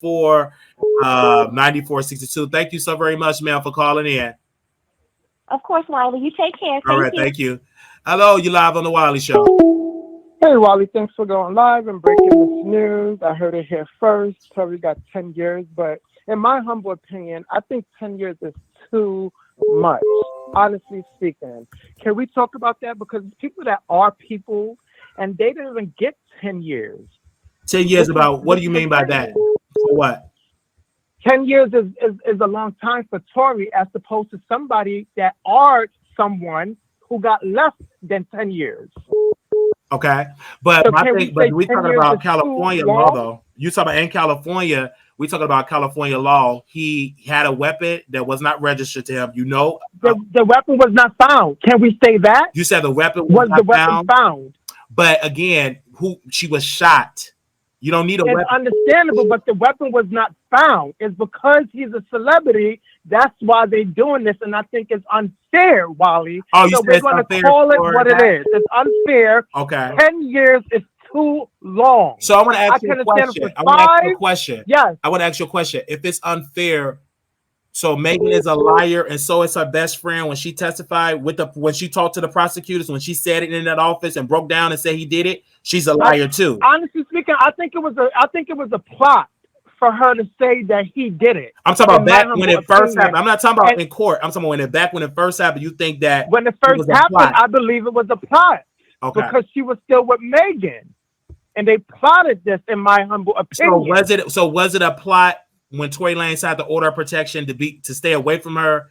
9462. Thank you so very much, ma'am, for calling in. Of course, Wiley. You take care. All right, thank you. Hello, you live on the Wiley Show. Hey, Wally, thanks for going live and breaking this news. I heard it here first. Tory got 10 years, but in my humble opinion, I think 10 years is too much, honestly speaking. Can we talk about that? Because people that are people, and they didn't even get 10 years. 10 years about, what do you mean by that? For what? 10 years is a long time for Tory as opposed to somebody that are someone who got less than 10 years. Okay, but So my can thing, we but say we 10 talking years about is California too law, long? though. You talking about in California? We talking about California law. He had a weapon that was not registered to him. You know, The weapon was not found. Can we say that? you said the weapon Was not the weapon found? But again, she was shot. You don't need a weapon. It's understandable, but the weapon was not found. It's because he's a celebrity. That's why they're doing this, and I think it's unfair, Wally. Oh, you so said we're it's going to unfair call it for what that? it is. It's unfair. Okay. 10 years is too long. So I want to ask you a can understand question. it for I want to ask you a 5. question. Yes. I want to ask you a question. If it's unfair, so Megan is a liar, and so is her best friend when she testified when she talked to the prosecutors, when she said it in that office and broke down and said he did it, she's a liar too. Honestly speaking, I think it was a plot for her to say that he did it. I'm talking about back when it first happened. I'm not talking about in court. I'm talking about when it first happened. You think that when it first happened, I believe it was a plot. Okay. Because she was still with Megan, and they plotted this, in my humble opinion. So was it a plot when Tory Lanez had the order of protection to stay away from her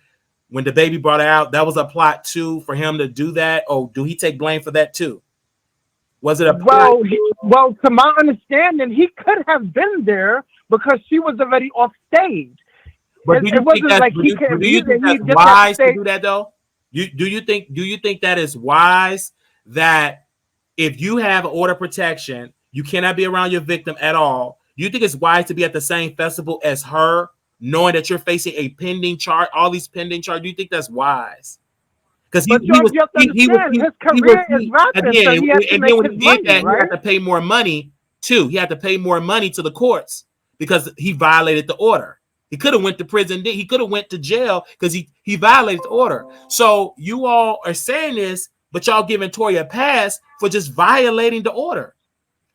when the baby brought her out? That was a plot too for him to do that, or do he take blame for that too? Was it a plot? Well, to my understanding, he could have been there because she was already off stage. But do you think that's wise to do that though? Do you think that is wise that if you have order of protection, you cannot be around your victim at all? Do you think it's wise to be at the same festival as her, knowing that you're facing a pending charge, all these pending charges? Do you think that's wise? Because his career is rapping, so he has to make his money, right? He had to pay more money too. He had to pay more money to the courts because he violated the order. He could have went to prison. He could have went to jail because he violated the order. So you all are saying this, but y'all giving Tory a pass for just violating the order.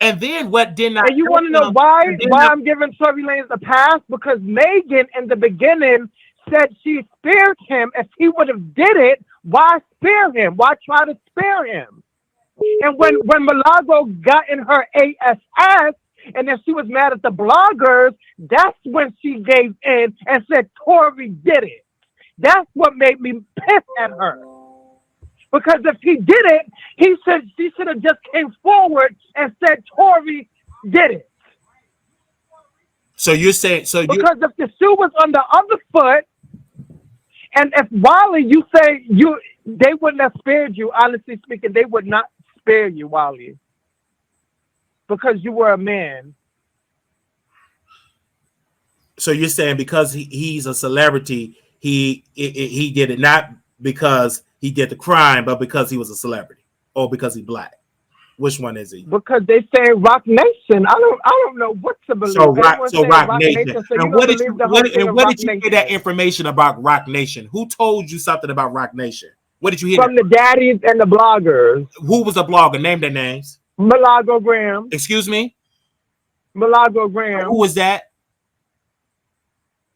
And then what did not? And you want to know why I'm giving Tory Lanez a pass? Because Megan in the beginning said she spared him. If he would have did it, why spare him? Why try to spare him? And when Milagro got in her ASS, and then she was mad at the bloggers, that's when she gave in and said Tory did it. That's what made me pissed at her. Because if he did it, she should have just came forward and said Tory did it. So you're saying because if the shoe was on the other foot, and if Wiley, you say they wouldn't have spared you. Honestly speaking, they would not spare you, Wiley, because you were a man. So you're saying because he's a celebrity, he did it not because he did the crime, but because he was a celebrity, or because he's black. Which one is he? Because they say Rock Nation. I don't know what to believe. So Rock Nation. And what did you get that information about Rock Nation? Who told you something about Rock Nation? What did you hear? From the daddies and the bloggers. Who was the blogger? Name their names. Milagro Gramz. Excuse me? Milagro Gramz. Who was that?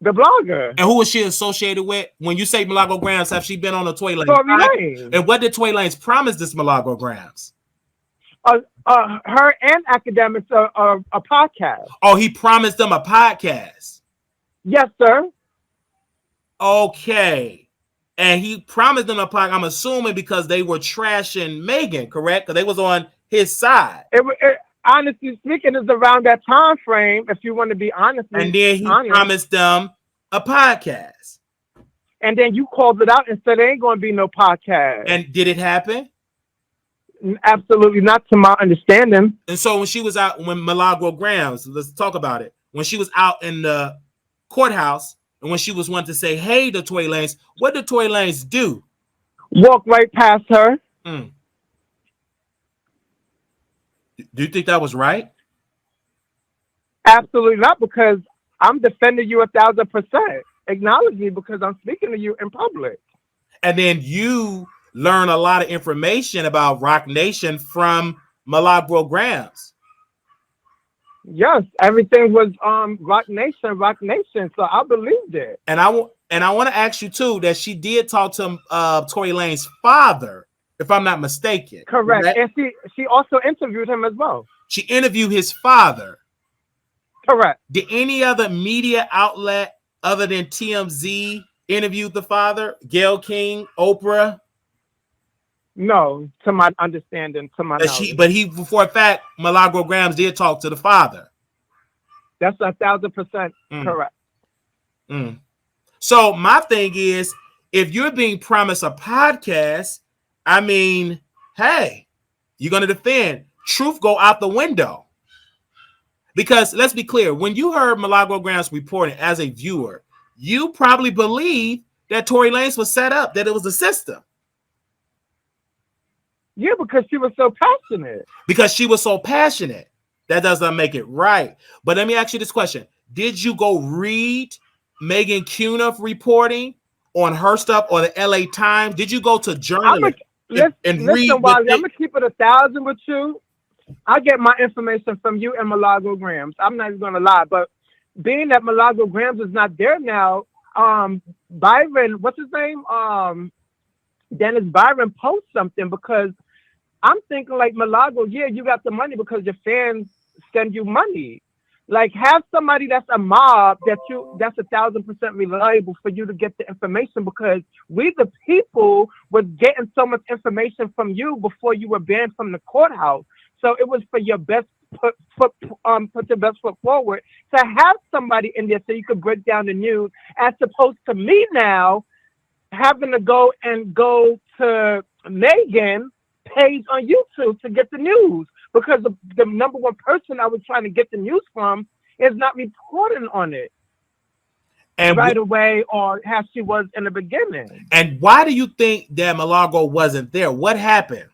The blogger. And who was she associated with? When you say Milagro Gramz, have she been on the Tory Lanez? Tory Lanez. And what did Tory Lanez promise this Milagro Gramz? Her and academics a podcast. Oh, he promised them a podcast. Yes, sir. Okay. And he promised them a podcast, I'm assuming because they were trashing Megan, correct? Because they was on his side. Honestly speaking, it's around that time frame, if you want to be honest. And then he promised them a podcast. And then you called it out and said there ain't going to be no podcast. And did it happen? Absolutely not, to my understanding. And so when she was out, when Milagro Gramz, let's talk about it. When she was out in the courthouse, and when she was wanting to say hey to Tory Lanez, what did Tory Lanez do? Walk right past her. Do you think that was right? Absolutely not, because I'm defending you 1,000%. Acknowledge me because I'm speaking to you in public. And then you learn a lot of information about Rock Nation from Milagro Gramz. Yes, everything was Rock Nation. So I believed it. And I want to ask you too that she did talk to Tory Lanez's father, if I'm not mistaken. Correct. And she also interviewed him as well. She interviewed his father. Correct. Did any other media outlet other than TMZ interview the father? Gayle King, Oprah? No, to my understanding, to my knowledge. But for a fact, Milagro Gramz did talk to the father. That's 1,000% correct. So my thing is, if you're being promised a podcast, I mean, hey, you're going to defend. Truth go out the window. Because let's be clear, when you heard Milagro Gramz reporting as a viewer, you probably believe that Tory Lanez was set up, that it was a system. Yeah, because she was so passionate. That doesn't make it right. But let me ask you this question. Did you go read Megan Cuniff reporting on her stuff or the LA Times? Did you go to journalists and read? Wiley, I'm going to keep it 1,000 with you. I get my information from you and Milagro Gramz. I'm not even going to lie. But being that Milagro Gramz is not there now, Byron, what's his name? Dennis Byron posts something because I'm thinking like Milagro, yeah, you got the money because your fans send you money. Like have somebody that's a mob that's 1,000% reliable for you to get the information because we the people was getting so much information from you before you were banned from the courthouse. So it was for your best put your best foot forward to have somebody in there so you could break down the news as opposed to me now having to go to Megan page on YouTube to get the news because the number one person I was trying to get the news from is not reporting on it and right away or how she was in the beginning. And why do you think that Milagro wasn't there? What happened?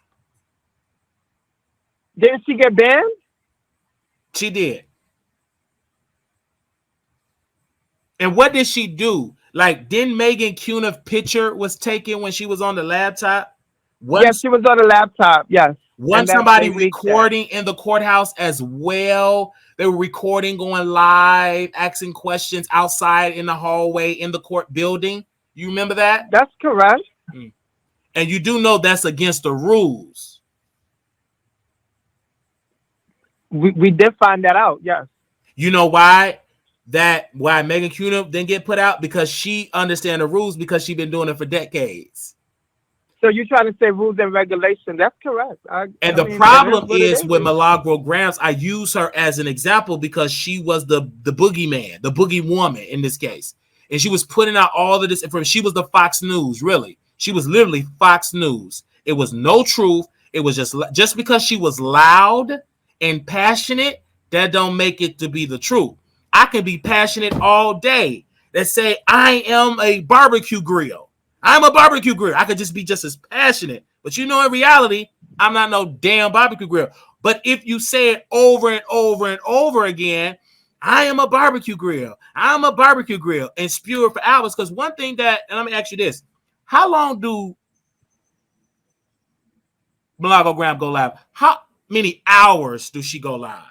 Didn't she get banned? She did. And what did she do? Like, didn't Megan Cuniff picture was taken when she was on the laptop? Yes, she was on the laptop. Yes. Wasn't somebody recording in the courthouse as well? They were recording, going live, asking questions outside in the hallway in the court building. You remember that? That's correct. And you do know that's against the rules. We did find that out, yes. You know why? Why Megan Cuniff didn't get put out? Because she understands the rules because she's been doing it for decades. So you're trying to say rules and regulations. That's correct. The problem is with Milagro Gramz, I use her as an example because she was the boogeyman, the boogie woman in this case. And she was putting out all of this information. She was the Fox News, really. She was literally Fox News. It was no truth. It was just because she was loud and passionate, that don't make it to be the truth. I can be passionate all day that say I am a barbecue grill. I'm a barbecue grill. I could just be just as passionate. But you know, in reality, I'm not no damn barbecue grill. But if you say it over and over and over again, I am a barbecue grill. I'm a barbecue grill and spew it for hours. Because one thing and let me ask you this. How long do Milagro Gramz go live? How many hours do she go live?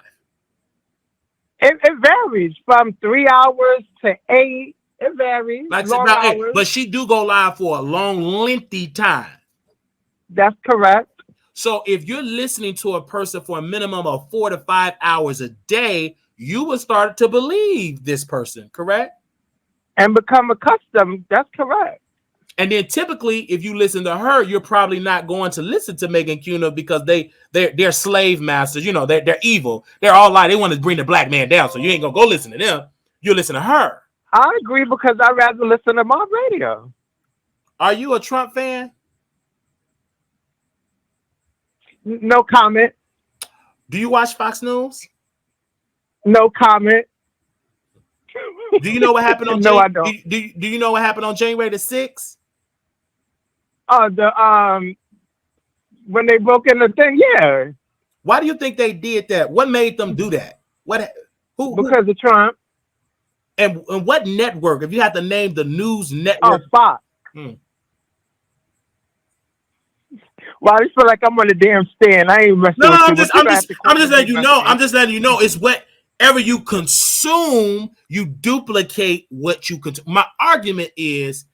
It varies from 3 hours to 8. It varies. But she do go live for a long, lengthy time. That's correct. So if you're listening to a person for a minimum of 4 to 5 hours a day, you will start to believe this person, correct? And become accustomed. That's correct. And then typically, if you listen to her, you're probably not going to listen to Megan Cuniff because they're slave masters. You know, they're evil. They're all like, they want to bring the black man down. So you ain't gonna go listen to them. You listen to her. I agree because I'd rather listen to my radio. Are you a Trump fan? No comment. Do you watch Fox News? No comment. Do you know what happened on? No, I don't. Do you know what happened on January the 6th? When they broke in the thing, yeah. Why do you think they did that? What made them do that? Who? Because of Trump. And what network? If you had to name the news network. Oh, Fox. Well, I just feel like I'm on a damn stand. I ain't messing with you. I'm just letting you know. I'm just letting you know. It's whatever you consume, you duplicate what you consume. My argument is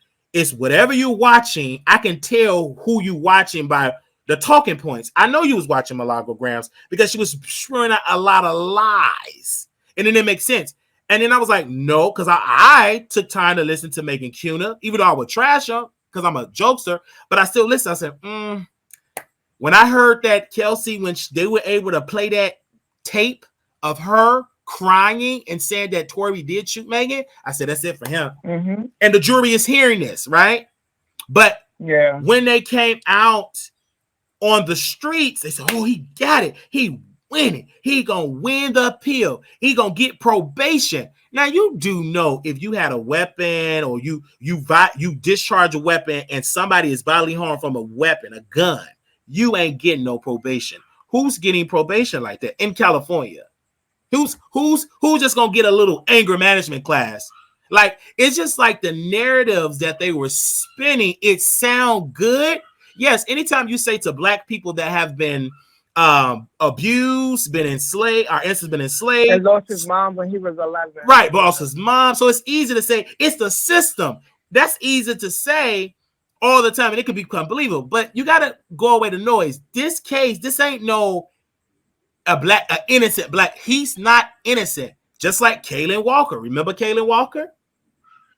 whatever you're watching. I can tell who you watching by the talking points. I know you was watching Milagro Gramz because she was spewing out a lot of lies, and then it makes sense. And then I was like, no, because I took time to listen to Megan Cuna, even though I would trash her because I'm a jokester, but I still listen. I said, when I heard that Kelsey, when they were able to play that tape of her crying and saying that Tory did shoot Megan, I said, that's it for him. Mm-hmm. And the jury is hearing this, right? But when they came out on the streets, they said, oh, he got it. He winning. He gonna win the appeal. He gonna get probation. Now you do know if you had a weapon or you discharge a weapon and somebody is bodily harmed from a weapon, a gun, you ain't getting no probation. Who's getting probation like that in California? Who's just gonna get a little anger management class? Like, it's just like the narratives that they were spinning. It sound good. Yes, anytime you say to black people that have been abused, been enslaved, our ancestors been enslaved, and lost his mom when he was 11. Right, but lost his mom. So it's easy to say it's the system. That's easy to say all the time, and it could become believable. But you gotta go away the noise. This case, this ain't no innocent black. He's not innocent. Just like Kaylin Walker. Remember Kaylin Walker?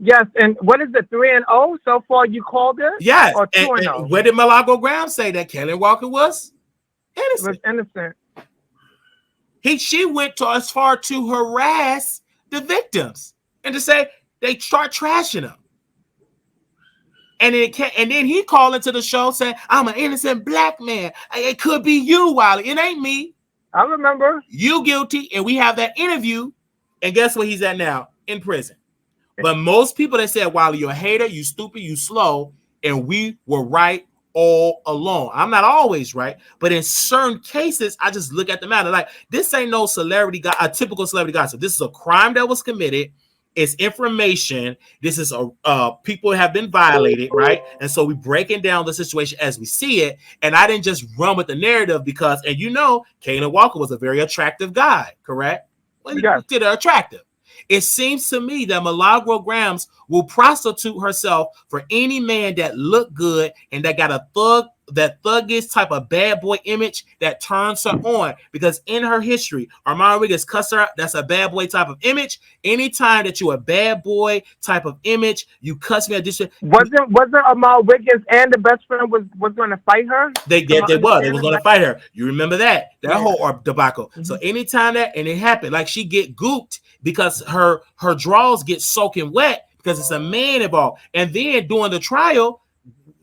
Yes, and what is it, 3-0 so far you called it? Yes. Or 2-0? Where did Milagro Gramz say that Kaylin Walker was innocent? Was innocent. She went as far to harass the victims and to say they start trashing them. And then he called into the show saying, I'm an innocent black man. It could be you, Wiley. It ain't me. I remember. You guilty. And we have that interview. And guess where he's at now? In prison. But most people that said, Wiley, you're a hater, you stupid, you slow. And we were right all along. I'm not always right. But in certain cases, I just look at the matter. Like, this ain't no a typical celebrity gossip. This is a crime that was committed. It's information. This is people have been violated, right? And so we breaking down the situation as we see it. And I didn't just run with the narrative because, and you know, Kaylin Walker was a very attractive guy, correct? Well, he did her attractive. It seems to me that Milagro Gramz will prostitute herself for any man that look good and that got that thuggish type of bad boy image that turns her on. Because in her history, Armand Wiggins cussed her out. That's a bad boy type of image. Anytime that you're a bad boy type of image, you cuss me at this. Wasn't Armand Wiggins and the best friend was going to fight her? They was going to fight her. You remember that whole debacle. Mm-hmm. So anytime that, and it happened, like she get gooped because her drawers get soaking wet because it's a man involved. And then during the trial,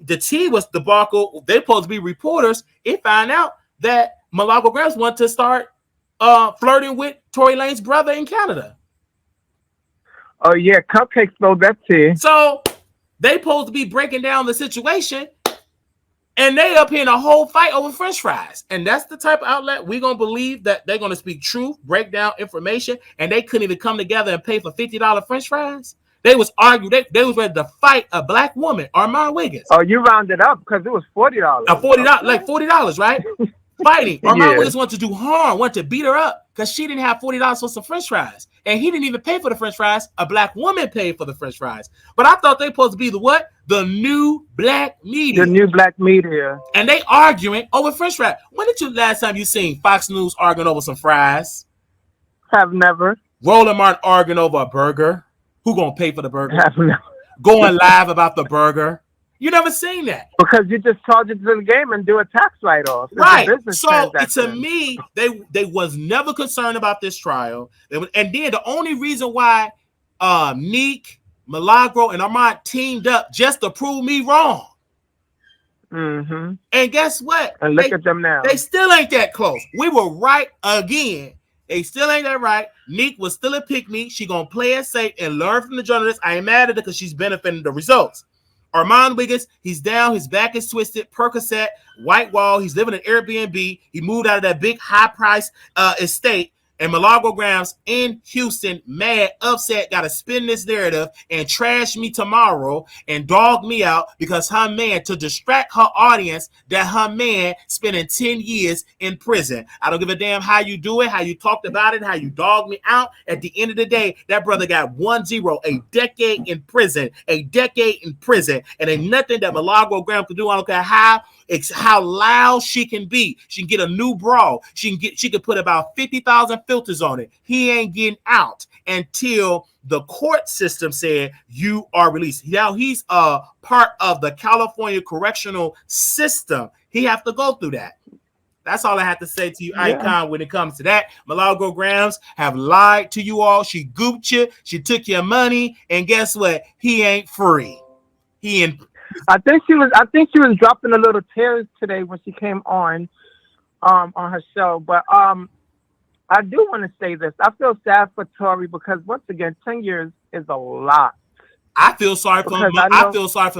the T was debacle. They're supposed to be reporters. It found out that Milagro Gramz wanted to start flirting with Tory Lanez's brother in Canada. Oh yeah, Cupcake spilled that tea. So they supposed to be breaking down the situation, and they up here in a whole fight over French fries. And that's the type of outlet we're gonna believe that they're gonna speak truth, break down information, and they couldn't even come together and pay for $50 French fries. They was arguing. They was ready to fight a black woman, Armand Wiggins. Oh, you rounded up because it was $40. $40, like $40, right? Fighting. Armand Wiggins wanted to do harm, wanted to beat her up because she didn't have $40 for some French fries, and he didn't even pay for the French fries. A black woman paid for the French fries. But I thought they supposed to be the what? The new black media. The new black media. And they arguing over French fries. When did you last time you seen Fox News arguing over some fries? Have never. Roland Martin arguing over a burger. Who gonna pay for the burger? Have never. Going live about the burger. You never seen that. Because you just charge it to the game and do a tax write-off. Right. So to me, they was never concerned about this trial. And then the only reason why Neek, Milagro, and Armand teamed up just to prove me wrong. Mm-hmm. And guess what? And look at them now. They still ain't that close. We were right again. They still ain't that right. Neek was still a pick-me. She gonna play it safe and learn from the journalists. I ain't mad at her because she's benefiting the results. Armand Wiggins, he's down. His back is twisted. Percocet, white wall. He's living in Airbnb. He moved out of that big high-price estate. And Milagro Gramz in Houston, mad, upset, got to spin this narrative and trash me tomorrow and dog me out because her man, to distract her audience, that her man spending 10 years in prison. I don't give a damn how you do it, how you talked about it, how you dog me out. At the end of the day, that brother got 1-0, a decade in prison, and ain't nothing that Milagro Gramz can do. I don't care how loud she can be. She can get a new bra. She can put about 50,000 filters on it. He ain't getting out until the court system said you are released. Now he's a part of the California correctional system. He have to go through that. That's all I have to say to you, Icon, when it comes to that. Milagro Gramz have lied to you all. She gooped you. She took your money. And guess what? He ain't free. I think she was dropping a little tears today when she came on her show. But I do want to say this. I feel sad for Tory because once again, 10 years is a lot. I feel sorry for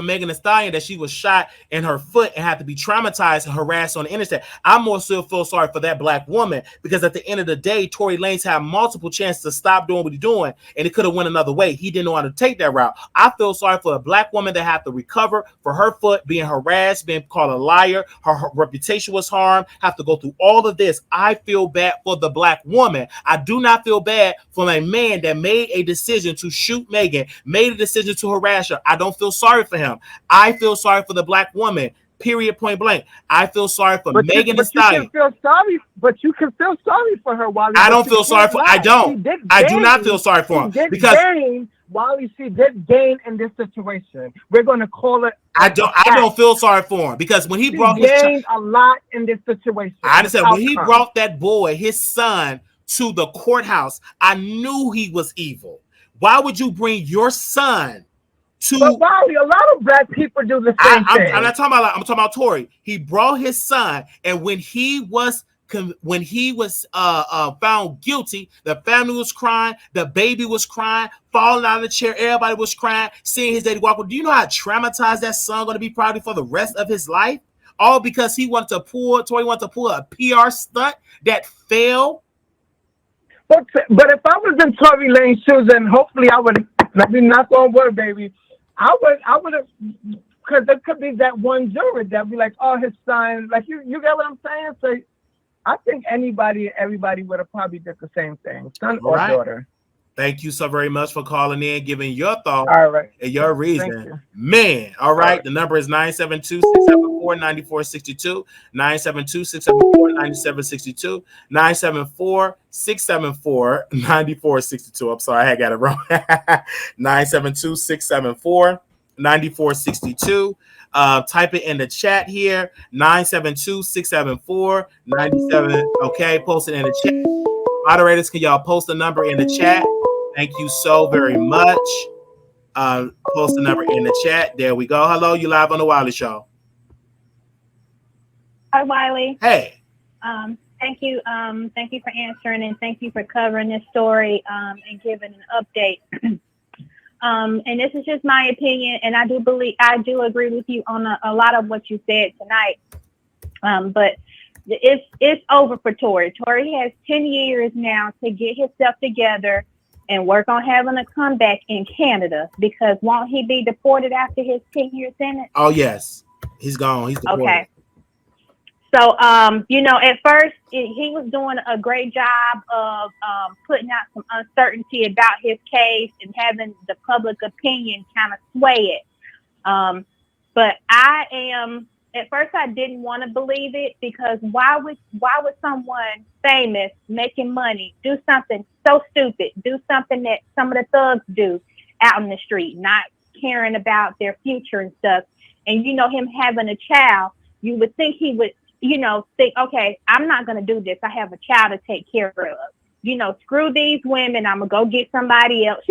Megan Thee Stallion that she was shot in her foot and had to be traumatized and harassed on the internet. I more so feel sorry for that black woman because at the end of the day, Tory Lanez had multiple chances to stop doing what he's doing, and it could have went another way. He didn't know how to take that route. I feel sorry for a black woman that had to recover for her foot being harassed, being called a liar. Her reputation was harmed. Have to go through all of this. I feel bad for the black woman. I do not feel bad for a man that made a decision to shoot Megan, made a decision to harass her. I don't feel sorry for him. I feel sorry for the black woman. Period. Point blank. I feel sorry for Megan Thee Stallion. You can feel sorry for her, Wally. I don't feel sorry for. I don't. I do not feel sorry for him because Wally, she did gain in this situation. We're going to call it. I don't feel sorry for him because when he brought gained a lot in this situation. I understand when he brought that boy, his son, to the courthouse. I knew he was evil. Why would you bring your son? But Wally, a lot of black people do the same thing. I'm not talking about. I'm talking about Tory. He brought his son, and when he was found guilty, the family was crying, the baby was crying, falling out of the chair. Everybody was crying, seeing his daddy walk. Do you know how traumatized that son going to be probably for the rest of his life? All because Tory wanted to pull a PR stunt that failed. But if I was in Tory Lanez's shoes, and hopefully I would, let me knock on wood, baby. I would have, because there could be that one juror that be like, oh, his son, like you get what I'm saying? So I think everybody would have probably did the same thing, son or daughter. Thank you so very much for calling in, giving your thoughts and your reason. Man, all right. The number is 972-674-9462, 972-674-9762, 974-674-9462. I'm sorry, I got it wrong. 972-674-9462. Type it in the chat here. 972-674-97. Okay, post it in the chat. Moderators, can y'all post the number in the chat? Thank you so very much. Post the number in the chat. There we go. Hello, you live on the Wiley Show. Hi, Wiley. Hey. Thank you. Thank you for answering, and thank you for covering this story and giving an update. And this is just my opinion, and I do agree with you on a lot of what you said tonight. But it's over for Tory. Tory has 10 years now to get himself together and work on having a comeback in Canada, because won't he be deported after his 10-year sentence? Oh, yes. He's gone. He's deported. Okay. So, at first he was doing a great job of putting out some uncertainty about his case and having the public opinion kind of sway it. But at first I didn't want to believe it, because why would someone famous making money do something so stupid, do something that some of the thugs do out in the street, not caring about their future and stuff? And him having a child, you would think he would think, okay, I'm not going to do this. I have a child to take care of. Screw these women. I'm going to go get somebody else,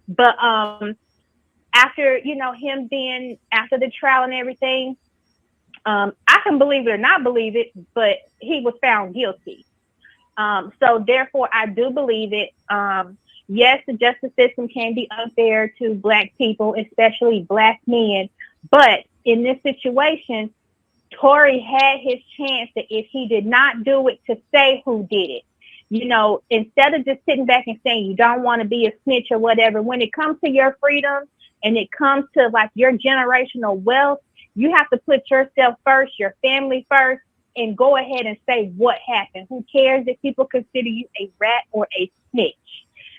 But after, him being, after the trial and everything, I can believe it or not believe it, but he was found guilty. So therefore, I do believe it. Yes, the justice system can be unfair to Black people, especially Black men. But in this situation, Tory had his chance that if he did not do it, to say who did it. You know, instead of just sitting back and saying you don't want to be a snitch or whatever, when it comes to your freedom and it comes to like your generational wealth, you have to put yourself first, your family first, and go ahead and say what happened. Who cares if people consider you a rat or a snitch?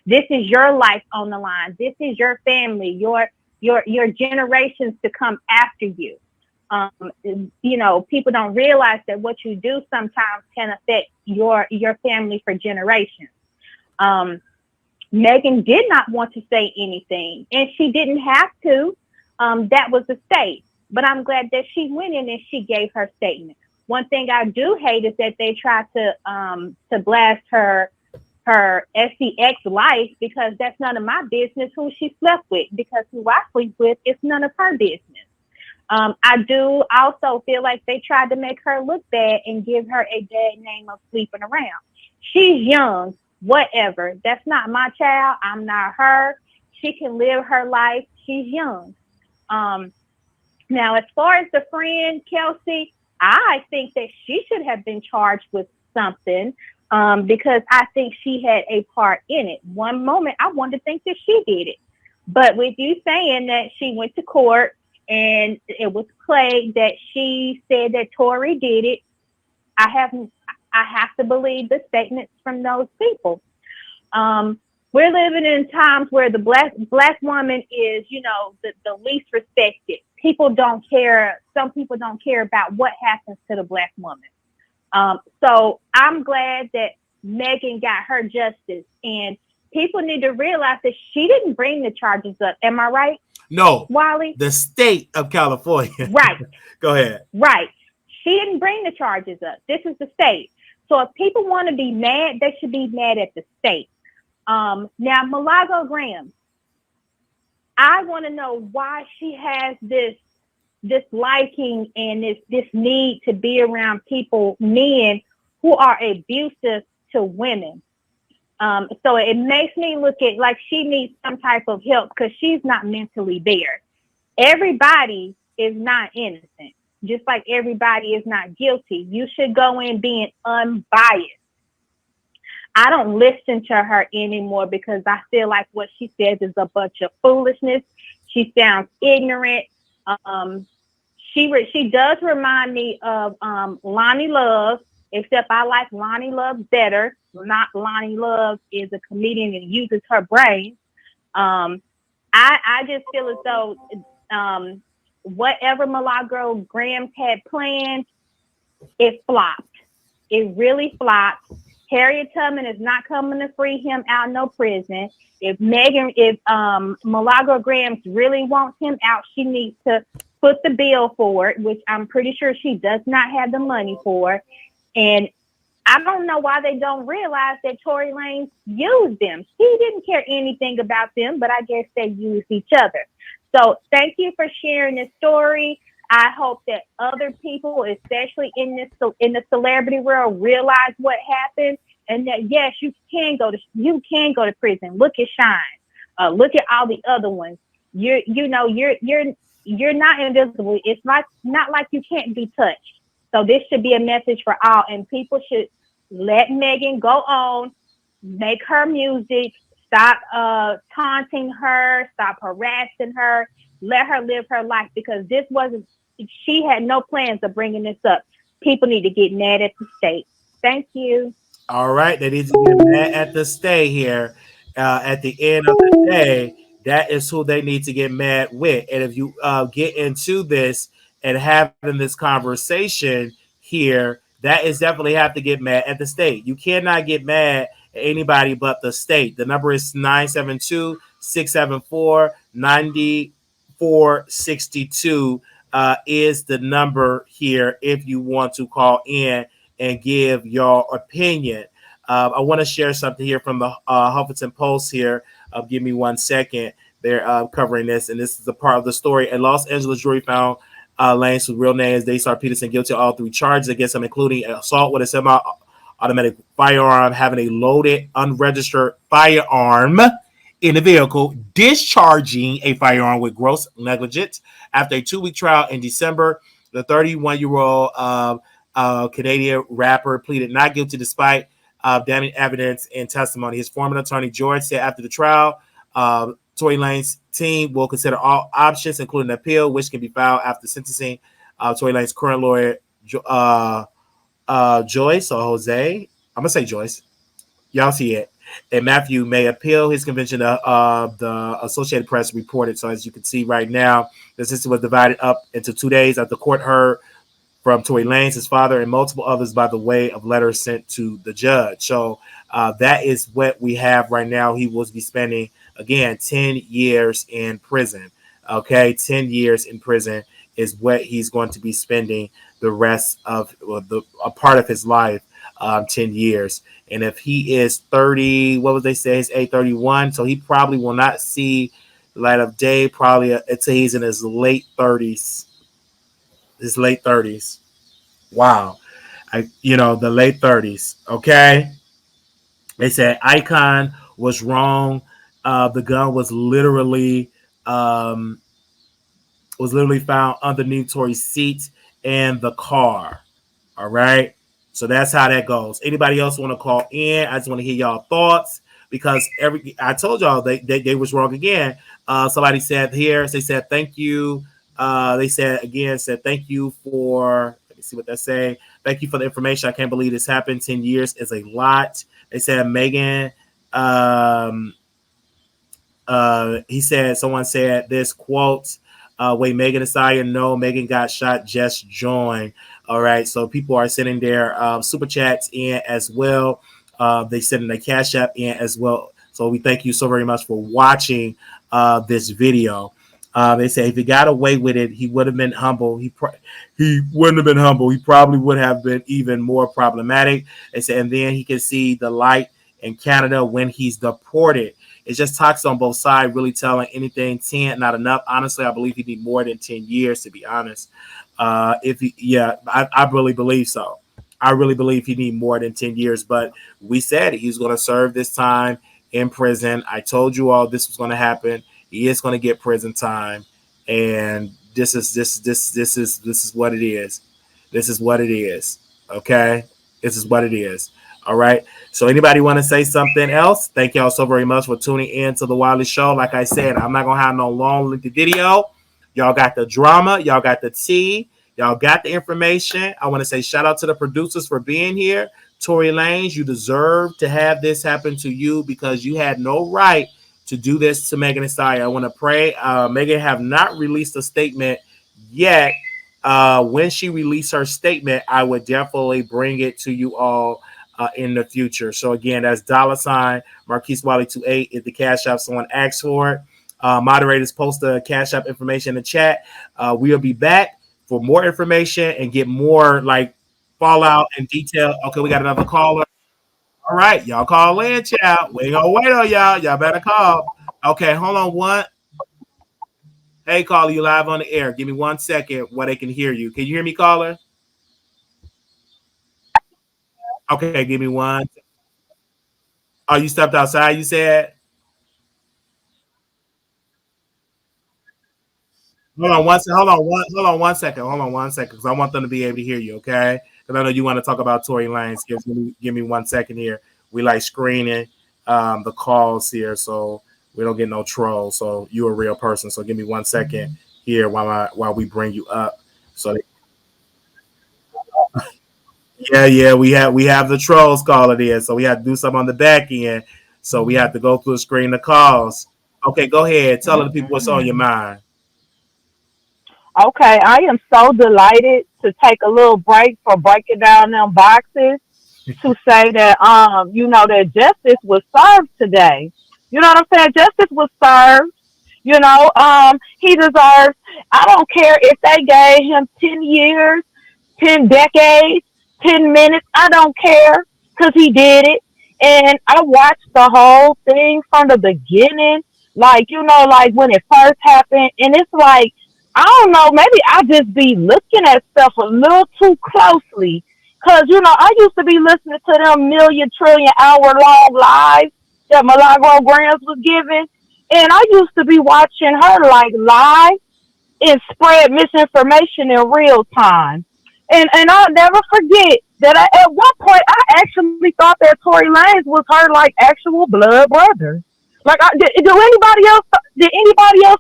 This is your life on the line. This is your family, your generations to come after you. You know, people don't realize that what you do sometimes can affect your family for generations. Megan did not want to say anything, and she didn't have to. That was a state. But I'm glad that she went in and she gave her statement. One thing I do hate is that they tried to blast her SEX life, because that's none of my business who she slept with, because who I sleep with is none of her business. I do also feel like they tried to make her look bad and give her a bad name of sleeping around. She's young, whatever. That's not my child. I'm not her. She can live her life. She's young. Now, as far as the friend, Kelsey, I think that she should have been charged with something, because I think she had a part in it. One moment, I wanted to think that she did it. But with you saying that she went to court and it was played that she said that Tory did it, I have to believe the statements from those people. We're living in times where the black woman is, you know, the least respected. People don't care. Some people don't care about what happens to the black woman. So I'm glad that Megan got her justice, and people need to realize that she didn't bring the charges up. Am I right? No, Wiley? The state of California. Right. Go ahead. Right. She didn't bring the charges up. This is the state. So if people want to be mad, they should be mad at the state. Now, Milagro Gramz, I want to know why she has this liking and this need to be around men who are abusive to women. So it makes me look at like she needs some type of help, because she's not mentally there. Everybody is not innocent, just like everybody is not guilty. You should go in being unbiased. I don't listen to her anymore because I feel like what she says is a bunch of foolishness. She sounds ignorant. She does remind me of Lonnie Love, except I like Lonnie Love better. Not Lonnie Love is a comedian and uses her brain. I just feel as though whatever Milagro Gramz had planned, it flopped. It really flopped. Harriet Tubman is not coming to free him out of no prison. If Milagro Gramz really wants him out, she needs to put the bill for it, which I'm pretty sure she does not have the money for. And I don't know why they don't realize that Tory Lanez used them. He didn't care anything about them, but I guess they used each other. So thank you for sharing this story. I hope that other people, especially in the celebrity world, realize what happened, and that yes, you can go to prison. Look at Shine. Look at all the other ones. You're not invisible. It's not like you can't be touched. So this should be a message for all, and people should let Megan go on, make her music, stop taunting her, stop harassing her, let her live her life, because she had no plans of bringing this up. People need to get mad at the state. Thank you. All right, they need to get mad at the state here. At the end of the day, that is who they need to get mad with. And if you get into this and having this conversation here, that is definitely have to get mad at the state. You cannot get mad at anybody but the state. The number is 972-674-9462 is the number here if you want to call in and give your opinion. I want to share something here from the Huffington Post here. Give me 1 second. They're covering this, and this is a part of the story. A Los Angeles jury found Lanez, whose real name is Daystar Peterson, guilty of all 3 charges against him, including assault with a semi-automatic firearm, having a loaded, unregistered firearm in the vehicle, discharging a firearm with gross negligence. After a 2-week trial in December, the 31-year-old Canadian rapper pleaded not guilty despite damning evidence and testimony. His former attorney George said after the trial, Tory Lanez team will consider all options, including an appeal, which can be filed after sentencing. Tory Lanez's current lawyer, Joyce or Jose, I'm gonna say Joyce. Y'all see it. And Matthew may appeal his conviction. The Associated Press reported. So as you can see right now, the system was divided up into 2 days after the court heard from Tory Lanez, his father, and multiple others by the way of letters sent to the judge. So that is what we have right now. He will be spending, again, 10 years in prison. Okay, 10 years in prison is what he's going to be spending the rest of a part of his life, 10 years. And if he is 30, what would they say? He's age 31. So he probably will not see light of day probably until he's in his late 30s. His late 30s. Wow. The late 30s. Okay. They said Icon was wrong. The gun was literally found underneath Tory's seat and the car. All right. So that's how that goes. Anybody else want to call in? I just want to hear y'all thoughts because I told y'all they was wrong again. Somebody said here, they said thank you. They said thank you for, let me see what they say. Thank you for the information. I can't believe this happened. 10 years is a lot. They said Megan, someone said this quote, wait, Megan Isaiah, no, Megan got shot, just joined. All right, so people are sending their super chats in as well. They sending their Cash App in as well. So we thank you so very much for watching this video. They say if he got away with it, he would have been humble. He wouldn't have been humble. He probably would have been even more problematic. They say, and then he can see the light in Canada when he's deported. It's just talks on both sides, really telling anything 10 not enough. Honestly, I believe he need more than 10 years, to be honest. I really believe so. I really believe he need more than 10 years, but we said he's going to serve this time in prison. I told you all this was going to happen. He is going to get prison time, and this is what it is. This is what it is. Okay, this is what it is. All right. So anybody want to say something else? Thank y'all so very much for tuning in to the Wiley Show. Like I said, I'm not gonna have no long lengthy video. Y'all got the drama. Y'all got the tea. Y'all got the information. I want to say shout out to the producers for being here. Tory Lanez, you deserve to have this happen to you because you had no right to do this to Megan Thee Stallion. I want to pray. Megan have not released a statement yet. When she released her statement, I would definitely bring it to you all in the future. So again, that's $ Marquise Wiley 28 is the Cash App. Someone asked for it. Moderators post the Cash App information in the chat. We'll be back for more information and get more like fallout and detail. Okay, we got another caller. All right, y'all call in, child. We ain't gonna wait on y'all. Y'all better call. Okay, hold on one. Hey, caller, you live on the air. Give me 1 second while they can hear you. Can you hear me, caller? Okay, give me one. Oh, you stepped outside, you said? Hold on one second, because I want them to be able to hear you, okay? Because I know you want to talk about Tory Lanez. Give me 1 second here. We like screening the calls here, so we don't get no trolls. So you're a real person. So give me 1 second here while we bring you up. So yeah, we have the trolls calling in, so we have to do something on the back end. So we have to go through the screen the calls. Okay, go ahead. Tell the people what's on your mind. Okay, I am so delighted to take a little break for breaking down them boxes to say that that justice was served today. You know what I'm saying? Justice was served. He deserves. I don't care if they gave him 10 years, 10 decades, 10 minutes. I don't care because he did it. And I watched the whole thing from the beginning, like when it first happened. And it's like, I don't know, maybe I just be looking at stuff a little too closely. Because, I used to be listening to them million trillion hour long lives that Milagro Gramz was giving. And I used to be watching her like live and spread misinformation in real time. And I'll never forget that at one point I actually thought that Tory Lanez was her like actual blood brother. Like, did anybody else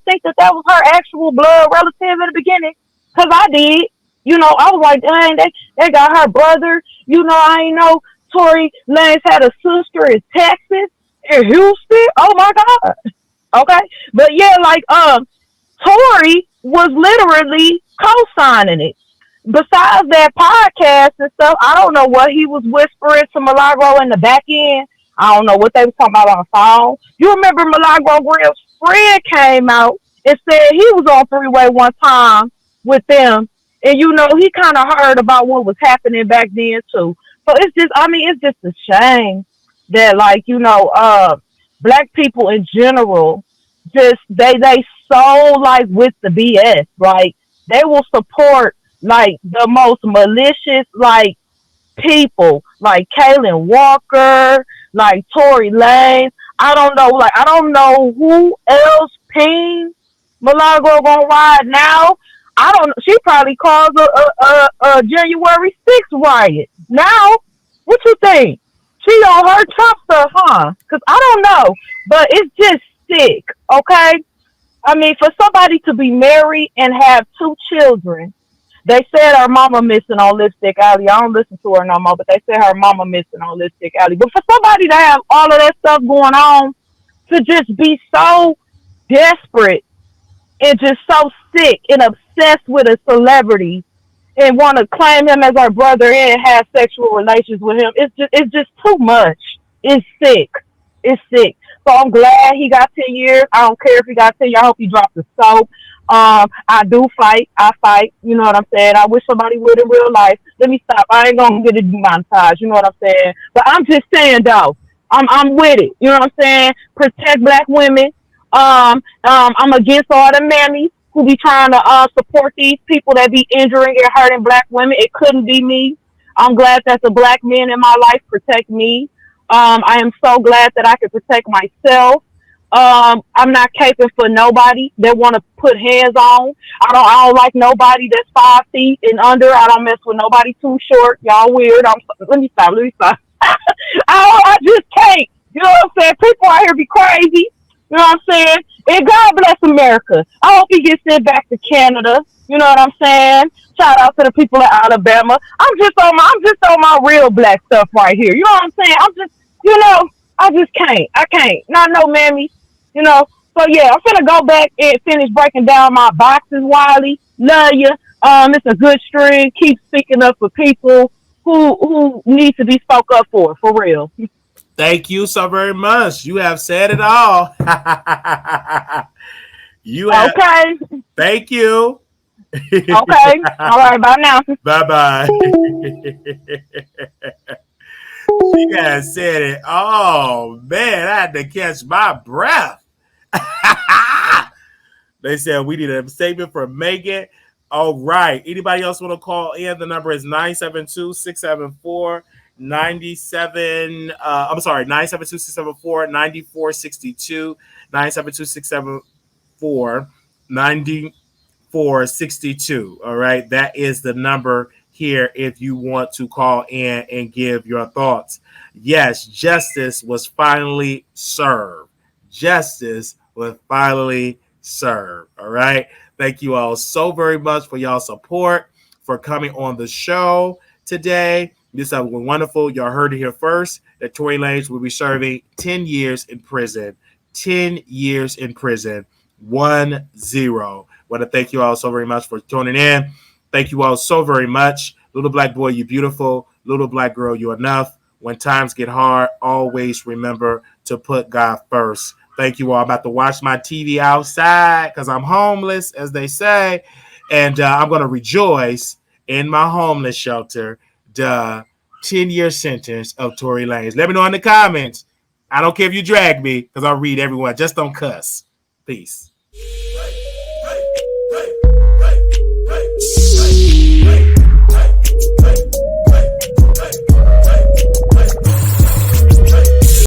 think that that was her actual blood relative in the beginning? Because I did. You know, I was like, dang, they got her brother. You know, I ain't know Tory Lanez had a sister in Texas, in Houston. Oh my God. Okay. But yeah, like, Tory was literally co-signing it. Besides that podcast and stuff, I don't know what he was whispering to Milagro in the back end. I don't know what they was talking about on the phone. You remember Milagro Gramz' friend came out and said he was on three-way one time with them. And, you know, he kind of heard about what was happening back then, too. So it's just, I mean, it's just a shame that, like, you know, black people in general, just, they so, like, with the BS. Like, they will support, like, the most malicious, like, people, like Kaylin Walker, like Tory Lanez. I don't know who else pinged Milagro gonna ride now. I don't. She probably caused a January 6th riot. Now, what you think? She on her Trump stuff, huh? Because I don't know, but it's just sick. Okay, I mean, for somebody to be married and have two children. They said her mama missing on Lipstick Alley. I don't listen to her no more, but they said her mama missing on Lipstick Alley. But for somebody to have all of that stuff going on, to just be so desperate and just so sick and obsessed with a celebrity and want to claim him as her brother and have sexual relations with him, it's just too much. It's sick. It's sick. So I'm glad he got 10 years. I don't care if he got 10 years. I hope he dropped the soap. I do fight. I fight. You know what I'm saying? I wish somebody would in real life. Let me stop. I ain't gonna get it demonetized. You know what I'm saying? But I'm just saying though, I'm with it. You know what I'm saying? Protect black women. I'm against all the mammies who be trying to support these people that be injuring and hurting black women. It couldn't be me. I'm glad that the black men in my life protect me. I am so glad that I can protect myself. I'm not caping for nobody that want to put hands on. I don't like nobody that's 5 feet and under. I don't mess with nobody too short. Y'all weird. Let me stop. I just can't. You know what I'm saying? People out here be crazy. You know what I'm saying? And God bless America. I hope he gets sent back to Canada. You know what I'm saying? Shout out to the people of Alabama. I'm just on my real black stuff right here. You know what I'm saying? I just can't. I can't. Not no mammy. You know. So yeah, I'm finna go back and finish breaking down my boxes, Wiley. Love you. It's a good string. Keep speaking up for people who need to be spoke up for real. Thank you so very much. You have said it all. Okay. Thank you. Okay. All right. Bye now. Bye-bye. You guys said it. Oh, man. I had to catch my breath. They said we need a statement from Megan. All right. Anybody else want to call in? The number is 972-674- 972-674-9462, 972-674-9462. All right, that is the number here if you want to call in and give your thoughts. Yes, justice was finally served. Justice was finally served. All right, thank you all so very much for y'all support, for coming on the show today. This was wonderful. Y'all heard it here first that Tory Lanez will be serving 10 years in prison. 10 years in prison. 10. Want to thank you all so very much for tuning in. Thank you all so very much. Little black boy, you're beautiful. Little black girl, you're enough. When times get hard, always remember to put God first. Thank you all. I'm about to watch my TV outside because I'm homeless, as they say. And I'm going to rejoice in my homeless shelter. The 10-year sentence of Tory Lanez. Let me know in the comments. I don't care if you drag me because I'll read everyone. Just don't cuss. Peace.